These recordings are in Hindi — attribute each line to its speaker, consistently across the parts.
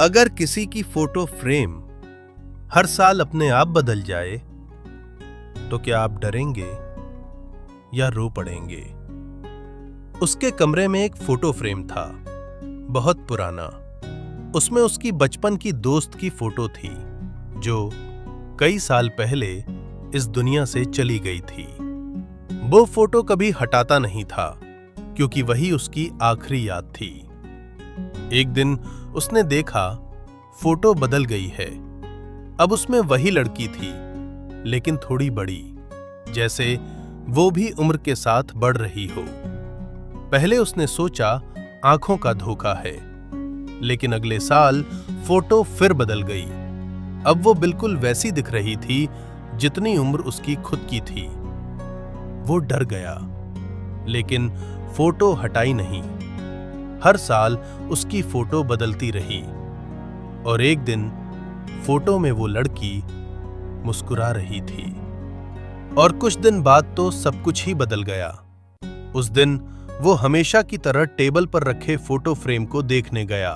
Speaker 1: अगर किसी की फोटो फ्रेम हर साल अपने आप बदल जाए तो क्या आप डरेंगे या रो पड़ेंगे? उसके कमरे में एक फोटो फ्रेम था, बहुत पुराना। उसमें उसकी बचपन की दोस्त की फोटो थी जो कई साल पहले इस दुनिया से चली गई थी। वो फोटो कभी हटाता नहीं था क्योंकि वही उसकी आखिरी याद थी। एक दिन उसने देखा फोटो बदल गई है। अब उसमें वही लड़की थी लेकिन थोड़ी बड़ी, जैसे वो भी उम्र के साथ बढ़ रही हो। पहले उसने सोचा आंखों का धोखा है, लेकिन अगले साल फोटो फिर बदल गई। अब वो बिल्कुल वैसी दिख रही थी जितनी उम्र उसकी खुद की थी। वो डर गया, लेकिन फोटो हटाई नहीं। हर साल उसकी फोटो बदलती रही और एक दिन फोटो में वो लड़की मुस्कुरा रही थी। और कुछ दिन बाद तो सब कुछ ही बदल गया। उस दिन वो हमेशा की तरह टेबल पर रखे फोटो फ्रेम को देखने गया,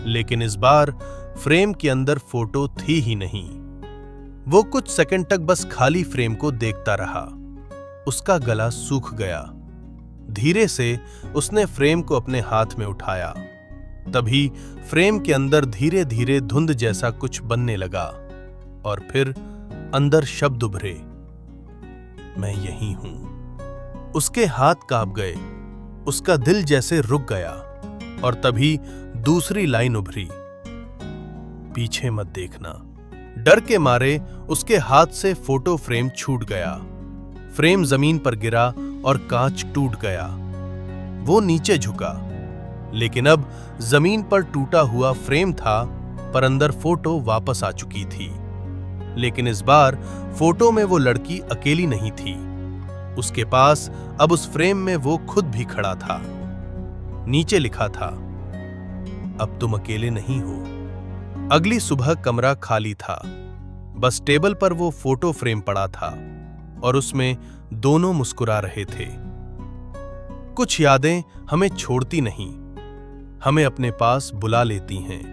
Speaker 1: लेकिन इस बार फ्रेम के अंदर फोटो थी ही नहीं। वो कुछ सेकंड तक बस खाली फ्रेम को देखता रहा। उसका गला सूख गया। धीरे से उसने फ्रेम को अपने हाथ में उठाया। तभी फ्रेम के अंदर धीरे धीरे धुंध जैसा कुछ बनने लगा और फिर अंदर शब्द उभरे, मैं यही हूं। उसके हाथ कांप गए, उसका दिल जैसे रुक गया और तभी दूसरी लाइन उभरी, पीछे मत देखना। डर के मारे उसके हाथ से फोटो फ्रेम छूट गया। फ्रेम जमीन पर गिरा और कांच टूट गया। वो नीचे झुका, लेकिन अब जमीन पर टूटा हुआ फ्रेम था, पर अंदर फोटो वापस आ चुकी थी। लेकिन इस बार फोटो में वो लड़की अकेली नहीं थी। उसके पास अब उस फ्रेम में वो खुद भी खड़ा था। नीचे लिखा था, अब तुम अकेले नहीं हो। अगली सुबह कमरा खाली था, बस टेबल पर वो फोटो फ्रेम पड़ा था और उसमें दोनों मुस्कुरा रहे थे। कुछ यादें हमें छोड़ती नहीं, हमें अपने पास बुला लेती हैं।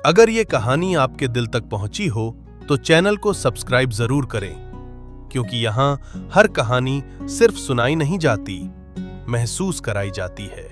Speaker 1: अगर ये कहानी आपके दिल तक पहुंची हो तो चैनल को सब्सक्राइब जरूर करें, क्योंकि यहां हर कहानी सिर्फ सुनाई नहीं जाती, महसूस कराई जाती है।